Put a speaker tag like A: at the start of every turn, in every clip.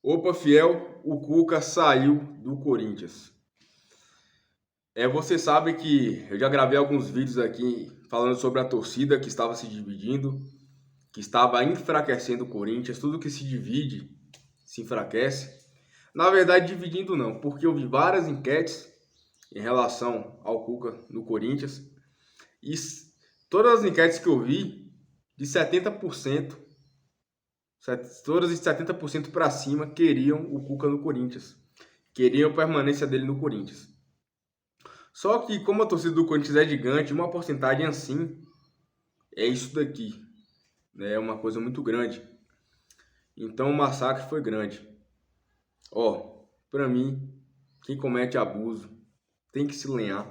A: Opa, fiel, o Cuca saiu do Corinthians. Você sabe que eu já gravei alguns vídeos aqui falando sobre a torcida que estava se dividindo, que estava enfraquecendo o Corinthians. Tudo que se divide se enfraquece. Na verdade, dividindo não, porque eu vi várias enquetes em relação ao Cuca no Corinthians e todas as enquetes que eu vi, de 70%, todas de 70% para cima queriam o Cuca no Corinthians. Queriam a permanência dele no Corinthians. Só que como a torcida do Corinthians é gigante, uma porcentagem assim é isso daqui, né? É uma coisa muito grande. Então o massacre foi grande. Para mim, quem comete abuso tem que se lenhar,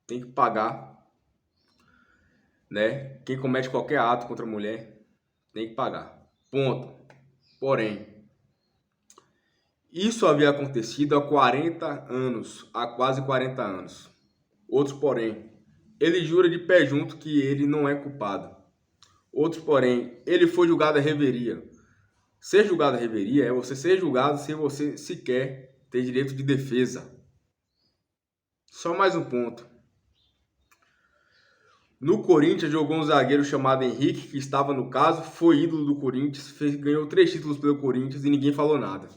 A: tem que pagar, né? Quem comete qualquer ato contra a mulher tem que pagar. Ponto. Porém, isso havia acontecido há 40 anos, há quase 40 anos. Outros, porém, ele jura de pé junto que ele não é culpado. Outros, porém, ele foi julgado à reveria. Ser julgado à reveria é você ser julgado sem você sequer ter direito de defesa. Só mais um ponto. No Corinthians jogou um zagueiro chamado Henrique, que estava no caso, foi ídolo do Corinthians, ganhou 3 títulos pelo Corinthians e ninguém falou nada.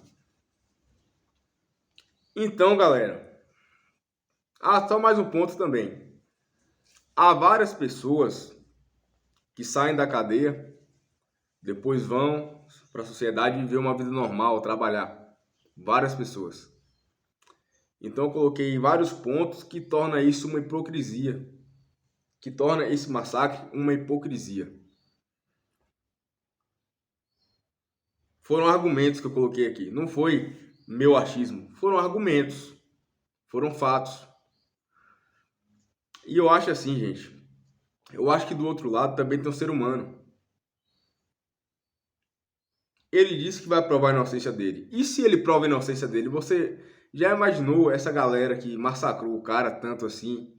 A: Então, galera, só mais um ponto também. Há várias pessoas que saem da cadeia, depois vão para a sociedade viver uma vida normal, trabalhar. Várias pessoas. Então eu coloquei vários pontos que torna isso uma hipocrisia, que torna esse massacre uma hipocrisia. Foram argumentos que eu coloquei aqui, não foi meu achismo, foram argumentos, foram fatos. E eu acho assim, gente, eu acho que do outro lado também tem um ser humano. Ele disse que vai provar a inocência dele. E se ele prova a inocência dele, você já imaginou essa galera que massacrou o cara tanto assim?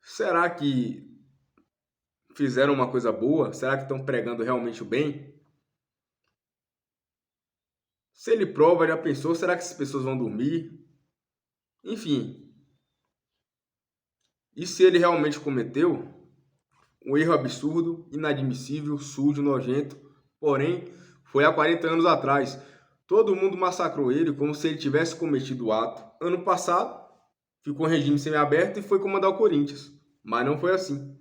A: Será que fizeram uma coisa boa? Será que estão pregando realmente o bem? Se ele prova, já pensou? Será que essas pessoas vão dormir? Enfim. E se ele realmente cometeu um erro absurdo, inadmissível, sujo, nojento, porém foi há 40 anos atrás. Todo mundo massacrou ele como se ele tivesse cometido o ato. Ano passado, ficou em regime semiaberto e foi comandar o Corinthians. Mas não foi assim.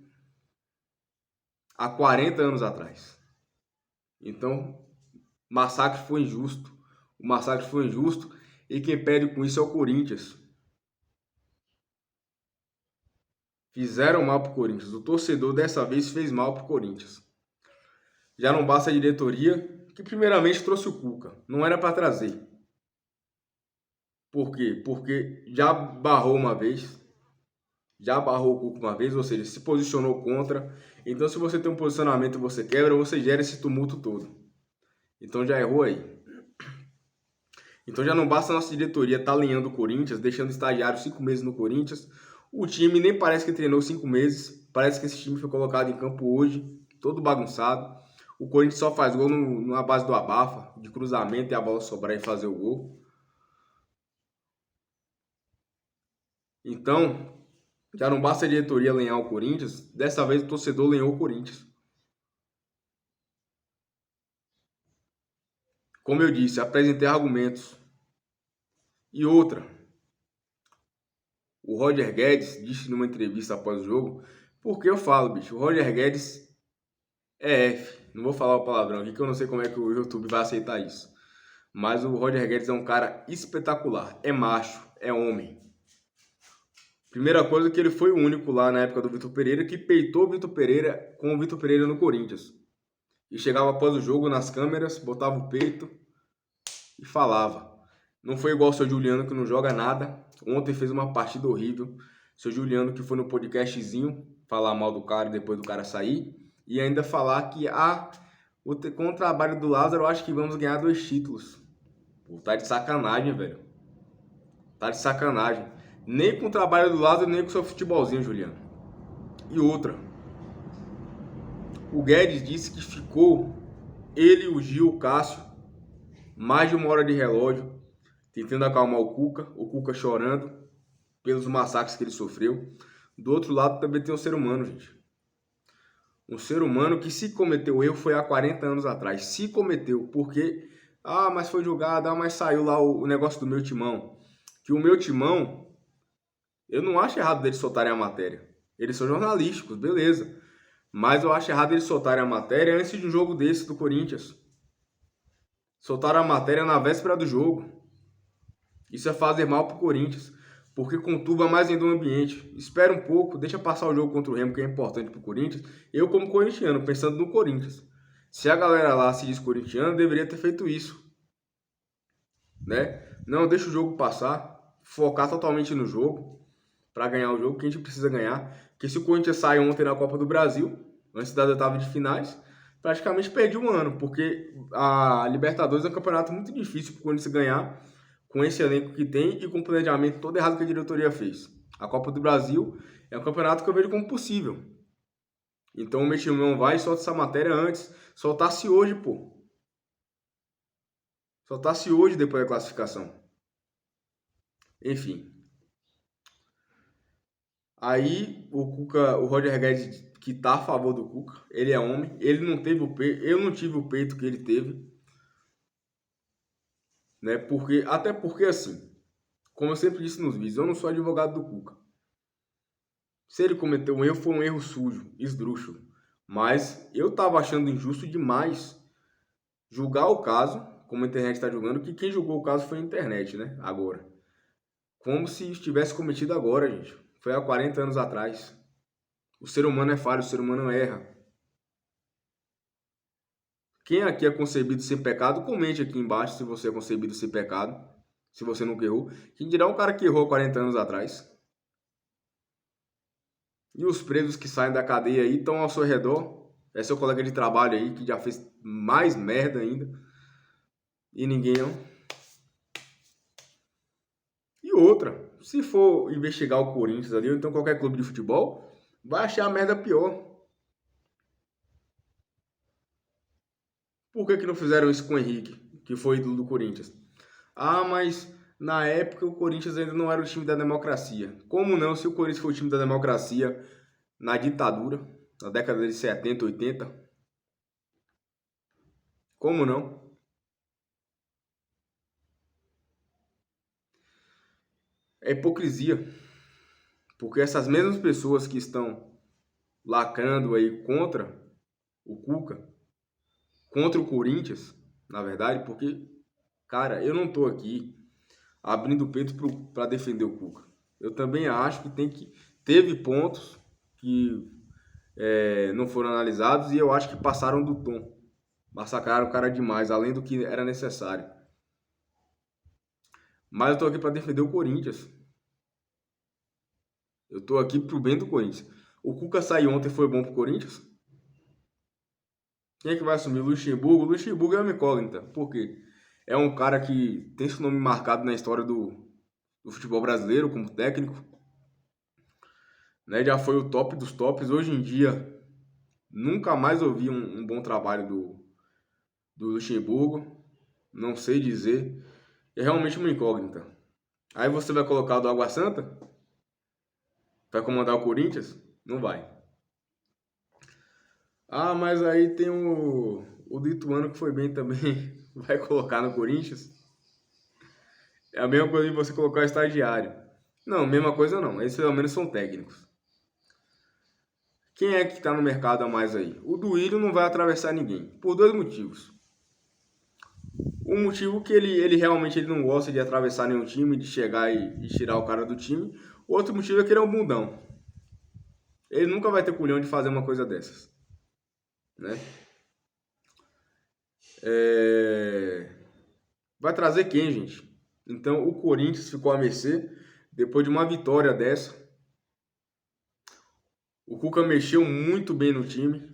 A: Há 40 anos atrás. Então, o massacre foi injusto. O massacre foi injusto e quem perde com isso é o Corinthians. Fizeram mal pro Corinthians. O torcedor dessa vez fez mal pro Corinthians. Já não basta a diretoria, que primeiramente trouxe o Cuca. Não era para trazer. Por quê? Porque já barrou uma vez. Já barrou o Cuca uma vez, ou seja, se posicionou contra. Então, se você tem um posicionamento e você quebra, você gera esse tumulto todo. Então, já errou aí. Então, já não basta a nossa diretoria estar alinhando o Corinthians, deixando o estagiário 5 meses no Corinthians. O time nem parece que treinou 5 meses. Parece que esse time foi colocado em campo hoje, todo bagunçado. O Corinthians só faz gol na base do abafa, de cruzamento e a bola sobrar e fazer o gol. Então, já não basta a diretoria lenhar o Corinthians, dessa vez o torcedor lenhou o Corinthians. Como eu disse, apresentei argumentos. E outra, o Roger Guedes disse numa entrevista após o jogo, porque eu falo, bicho, o Roger Guedes é F. Não vou falar o palavrão aqui que eu não sei como é que o YouTube vai aceitar isso. Mas o Roger Guedes é um cara espetacular. É macho, é homem. Primeira coisa que ele foi o único lá na época do Vitor Pereira que peitou o Vitor Pereira com o Vitor Pereira no Corinthians. E chegava após o jogo nas câmeras, botava o peito e falava. Não foi igual o seu Juliano que não joga nada. Ontem fez uma partida horrível. Seu Juliano que foi no podcastzinho falar mal do cara depois do cara sair. E ainda falar que com o trabalho do Lázaro eu acho que vamos ganhar 2 títulos. Pô, tá de sacanagem, velho. Tá de sacanagem. Nem com o trabalho do Lázaro, nem com o seu futebolzinho, Juliano. E outra. O Guedes disse que ficou ele, o Gil, o Cássio mais de 1 hora de relógio, tentando acalmar o Cuca chorando pelos massacres que ele sofreu. Do outro lado também tem um ser humano, gente. Um ser humano que, se cometeu erro, foi há 40 anos atrás. Se cometeu, porque, mas foi julgado, mas saiu lá o negócio do meu timão. Que o meu timão, eu não acho errado deles soltarem a matéria. Eles são jornalísticos, beleza. Mas eu acho errado eles soltarem a matéria antes de um jogo desse do Corinthians. Soltaram a matéria na véspera do jogo. Isso é fazer mal pro Corinthians, porque conturba mais ainda o ambiente. Espera um pouco, deixa passar o jogo contra o Remo, que é importante pro Corinthians. Eu, como corintiano, pensando no Corinthians. Se a galera lá se diz corintiano, deveria ter feito isso, né? Não, deixa o jogo passar, focar totalmente no jogo, para ganhar o jogo que a gente precisa ganhar. Porque se o Corinthians sai ontem na Copa do Brasil, antes das oitavas de finais, praticamente perdeu um ano, porque a Libertadores é um campeonato muito difícil pro Corinthians ganhar, com esse elenco que tem e com o planejamento todo errado que a diretoria fez. A Copa do Brasil é um campeonato que eu vejo como possível. Então o meu time não vai e solta essa matéria antes. Soltasse hoje, pô. Soltasse hoje depois da classificação. Enfim. Aí o Cuca, o Roger Guedes, que tá a favor do Cuca, ele é homem, ele não teve o peito, eu não tive o peito que ele teve, né? Até porque assim, como eu sempre disse nos vídeos, eu não sou advogado do Cuca. Se ele cometeu um erro, foi um erro sujo, esdrúxulo. Mas eu tava achando injusto demais julgar o caso, como a internet está julgando, que quem julgou o caso foi a internet, né? Agora. Como se estivesse cometido agora, gente. Foi há 40 anos atrás. O ser humano é falho, o ser humano erra. Quem aqui é concebido sem pecado, comente aqui embaixo se você é concebido sem pecado. Se você nunca errou. Quem dirá um cara que errou 40 anos atrás? E os presos que saem da cadeia aí estão ao seu redor. É seu colega de trabalho aí que já fez mais merda ainda. E ninguém não. E outra, se for investigar o Corinthians ali, ou então qualquer clube de futebol, vai achar a merda pior. Por que não fizeram isso com o Henrique, que foi ídolo do Corinthians? Mas na época o Corinthians ainda não era o time da democracia. Como não, se o Corinthians foi o time da democracia na ditadura, na década de 70, 80? Como não? É hipocrisia. Porque essas mesmas pessoas que estão lacrando aí contra o Cuca, contra o Corinthians, na verdade, porque, cara, eu não tô aqui abrindo o peito para defender o Cuca. Eu também acho que teve pontos que não foram analisados e eu acho que passaram do tom. Massacraram o cara demais, além do que era necessário. Mas eu tô aqui para defender o Corinthians. Eu tô aqui pro bem do Corinthians. O Cuca saiu ontem, foi bom pro Corinthians? Quem é que vai assumir? O Luxemburgo? O Luxemburgo é uma incógnita. Por quê? É um cara que tem seu nome marcado na história do futebol brasileiro como técnico. Né? Já foi o top dos tops. Hoje em dia, nunca mais ouvi um bom trabalho do Luxemburgo. Não sei dizer. É realmente uma incógnita. Aí você vai colocar o do Água Santa? Vai comandar o Corinthians? Não vai. Mas aí tem o Lituano que foi bem também. Vai colocar no Corinthians? É a mesma coisa de você colocar o estagiário. Não, mesma coisa não. Eles pelo menos são técnicos. Quem é que está no mercado a mais aí? O Duílio não vai atravessar ninguém. Por dois motivos. Um motivo que ele realmente não gosta de atravessar nenhum time, de chegar e tirar o cara do time. Outro motivo é que ele é um bundão. Ele nunca vai ter culhão de fazer uma coisa dessas. Né? Vai trazer quem, gente? Então o Corinthians ficou à mercê depois de uma vitória dessa. O Cuca mexeu muito bem no time.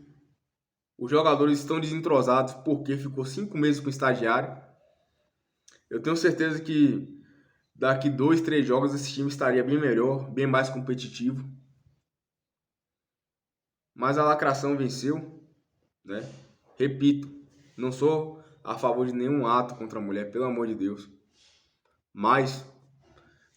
A: Os jogadores estão desentrosados porque ficou 5 meses com o estagiário. Eu tenho certeza que daqui 2, 3 jogos esse time estaria bem melhor, bem mais competitivo. Mas a lacração venceu, né? Repito, não sou a favor de nenhum ato contra a mulher, pelo amor de Deus. Mas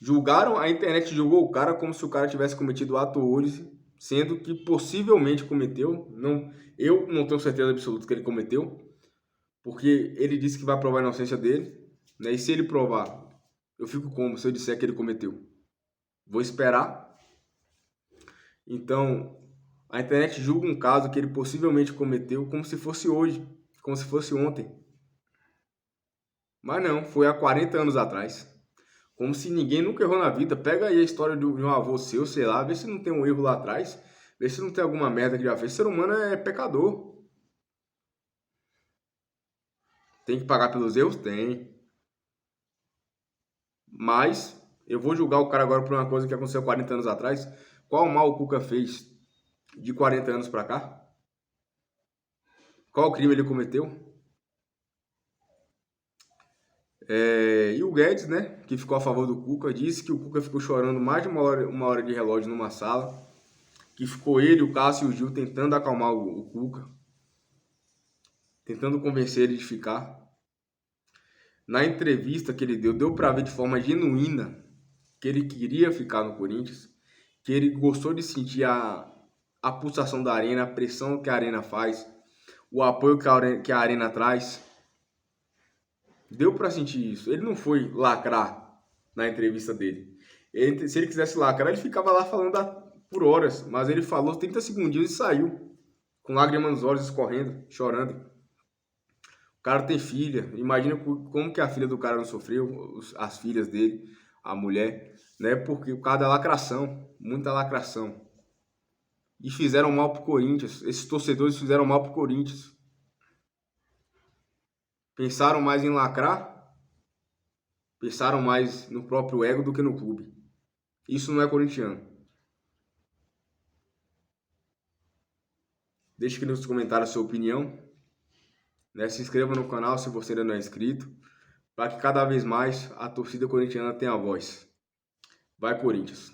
A: julgaram, a internet julgou o cara como se o cara tivesse cometido ato hoje, sendo que possivelmente cometeu. Não, eu não tenho certeza absoluta que ele cometeu, porque ele disse que vai provar a inocência dele, né? E se ele provar, eu fico como se eu disser que ele cometeu? Vou esperar. Então, a internet julga um caso que ele possivelmente cometeu como se fosse hoje, como se fosse ontem. Mas não, foi há 40 anos atrás. Como se ninguém nunca errou na vida. Pega aí a história de um avô seu, sei lá, vê se não tem um erro lá atrás, vê se não tem alguma merda que já fez. O ser humano é pecador. Tem que pagar pelos erros? Tem. Mas eu vou julgar o cara agora por uma coisa que aconteceu 40 anos atrás. Qual mal o Cuca fez de 40 anos pra cá? Qual crime ele cometeu? E o Guedes, né, que ficou a favor do Cuca, disse que o Cuca ficou chorando mais de uma hora de relógio numa sala, que ficou ele, o Cássio e o Gil tentando acalmar o Cuca, tentando convencer ele de ficar. Na entrevista que ele deu para ver de forma genuína que ele queria ficar no Corinthians, que ele gostou de sentir a pulsação da arena, a pressão que a arena faz, o apoio que a arena traz. Deu para sentir isso. Ele não foi lacrar na entrevista dele. Se ele quisesse lacrar, ele ficava lá falando por horas. Mas ele falou 30 segundinhos e saiu. Com lágrimas nos olhos, escorrendo, chorando. O cara tem filha. Imagina como que a filha do cara não sofreu. As filhas dele, a mulher. Né? Porque o cara da lacração. Muita lacração. E fizeram mal pro Corinthians. Esses torcedores fizeram mal pro Corinthians. Pensaram mais em lacrar, pensaram mais no próprio ego do que no clube. Isso não é corintiano. Deixe aqui nos comentários a sua opinião. Né? Se inscreva no canal se você ainda não é inscrito, para que cada vez mais a torcida corintiana tenha voz. Vai, Corinthians!